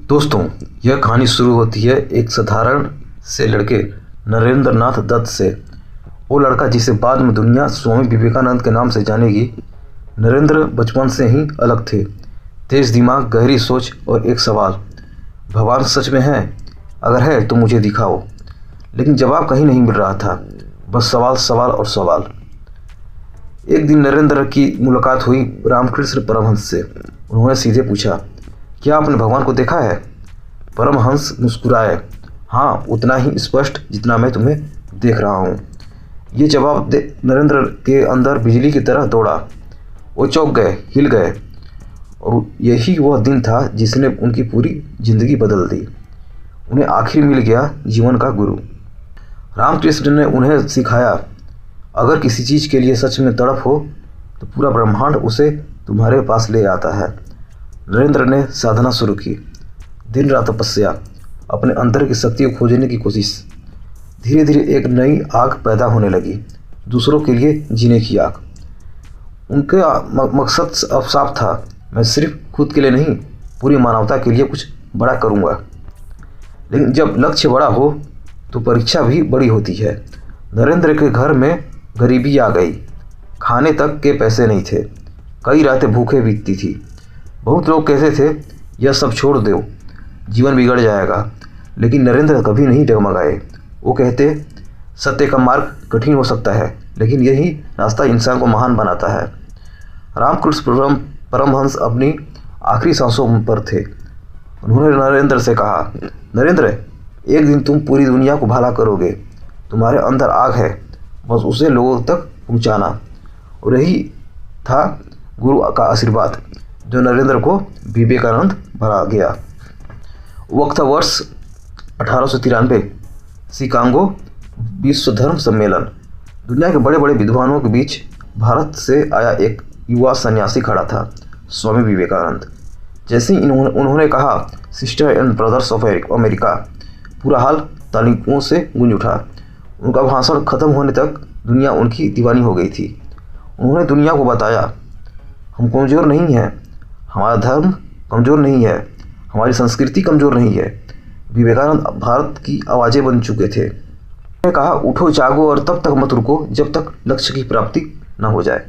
दोस्तों, यह कहानी शुरू होती है एक साधारण से लड़के नरेंद्र नाथ दत्त से। वो लड़का जिसे बाद में दुनिया स्वामी विवेकानंद के नाम से जानेगी। नरेंद्र बचपन से ही अलग थे। तेज दिमाग, गहरी सोच और एक सवाल, भगवान सच में है? अगर है तो मुझे दिखाओ। लेकिन जवाब कहीं नहीं मिल रहा था, बस सवाल सवाल और सवाल। एक दिन नरेंद्र की मुलाकात हुई रामकृष्ण परमहंस से। उन्होंने सीधे पूछा, क्या आपने भगवान को देखा है? परमहंस मुस्कुराए, हाँ, उतना ही स्पष्ट जितना मैं तुम्हें देख रहा हूँ। ये जवाब दे नरेंद्र के अंदर बिजली की तरह दौड़ा। वो चौंक गए, हिल गए, और यही वह दिन था जिसने उनकी पूरी जिंदगी बदल दी। उन्हें आखिर मिल गया जीवन का गुरु। रामकृष्ण ने उन्हें सिखाया, अगर किसी चीज़ के लिए सच में तड़प हो तो पूरा ब्रह्मांड उसे तुम्हारे पास ले आता है। नरेंद्र ने साधना शुरू की, दिन रात तपस्या, अपने अंदर की शक्ति को खोजने की कोशिश। धीरे धीरे एक नई आग पैदा होने लगी, दूसरों के लिए जीने की आग। उनका मकसद अब साफ था, मैं सिर्फ खुद के लिए नहीं, पूरी मानवता के लिए कुछ बड़ा करूँगा। लेकिन जब लक्ष्य बड़ा हो तो परीक्षा भी बड़ी होती है। नरेंद्र के घर में गरीबी आ गई, खाने तक के पैसे नहीं थे, कई रातें भूखे बीतती थी। बहुत लोग कहते थे, यह सब छोड़ दो, जीवन बिगड़ जाएगा। लेकिन नरेंद्र कभी नहीं डगमगाए। वो कहते, सत्य का मार्ग कठिन हो सकता है, लेकिन यही रास्ता इंसान को महान बनाता है। रामकृष्ण परमहंस अपनी आखिरी सांसों पर थे। उन्होंने नरेंद्र से कहा, नरेंद्र, एक दिन तुम पूरी दुनिया को भला करोगे। तुम्हारे अंदर आग है, बस उसे लोगों तक पहुंचाना। और यही था गुरु का आशीर्वाद, जो नरेंद्र को विवेकानंद बना गया। वक्त था वर्ष 1893, शिकागो विश्व धर्म सम्मेलन। दुनिया के बड़े बड़े विद्वानों के बीच भारत से आया एक युवा सन्यासी खड़ा था, स्वामी विवेकानंद। जैसे ही उन्होंने कहा, sister and brothers of America, पूरा हाल तालियों से गूंज उठा। उनका भाषण खत्म होने तक दुनिया उनकी दीवानी हो गई थी। उन्होंने दुनिया को बताया, हम कमज़ोर नहीं हैं, हमारा धर्म कमज़ोर नहीं है, हमारी संस्कृति कमज़ोर नहीं है। विवेकानंद भारत की आवाज़ें बन चुके थे। उन्होंने कहा, उठो, जागो और तब तक मत रुको जब तक लक्ष्य की प्राप्ति न हो जाए।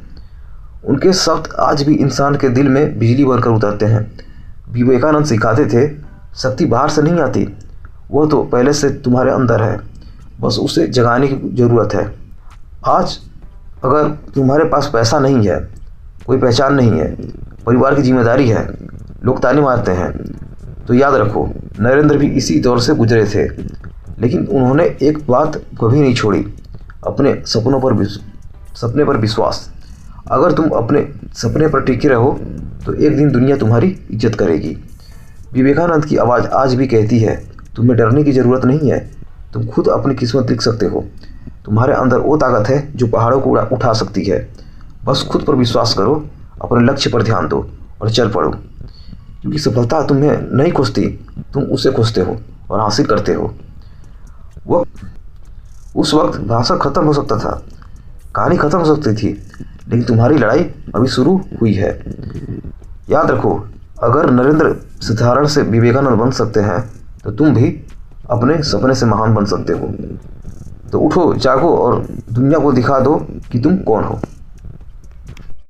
उनके शब्द आज भी इंसान के दिल में बिजली बनकर उतरते हैं। विवेकानंद सिखाते थे, शक्ति बाहर से नहीं आती, वह तो पहले से तुम्हारे अंदर है, बस उसे जगाने की ज़रूरत है। आज अगर तुम्हारे पास पैसा नहीं है, कोई पहचान नहीं है, परिवार की जिम्मेदारी है, लोग ताने मारते हैं, तो याद रखो, नरेंद्र भी इसी दौर से गुजरे थे। लेकिन उन्होंने एक बात कभी नहीं छोड़ी, अपने सपने पर विश्वास। अगर तुम अपने सपने पर टिके रहो तो एक दिन दुनिया तुम्हारी इज्जत करेगी। विवेकानंद की आवाज़ आज भी कहती है, तुम्हें डरने की ज़रूरत नहीं है, तुम खुद अपनी किस्मत लिख सकते हो। तुम्हारे अंदर वो ताकत है जो पहाड़ों को उठा सकती है। बस खुद पर विश्वास करो, अपने लक्ष्य पर ध्यान दो और चल पड़ो। क्योंकि सफलता तुम्हें नहीं खोजती, तुम उसे खोजते हो और हासिल करते हो। उस वक्त भाषण खत्म हो सकता था, कहानी खत्म हो सकती थी, लेकिन तुम्हारी लड़ाई अभी शुरू हुई है। याद रखो, अगर नरेंद्र साधारण से विवेकानंद बन सकते हैं तो तुम भी अपने सपने से महान बन सकते हो। तो उठो, जागो और दुनिया को दिखा दो कि तुम कौन हो।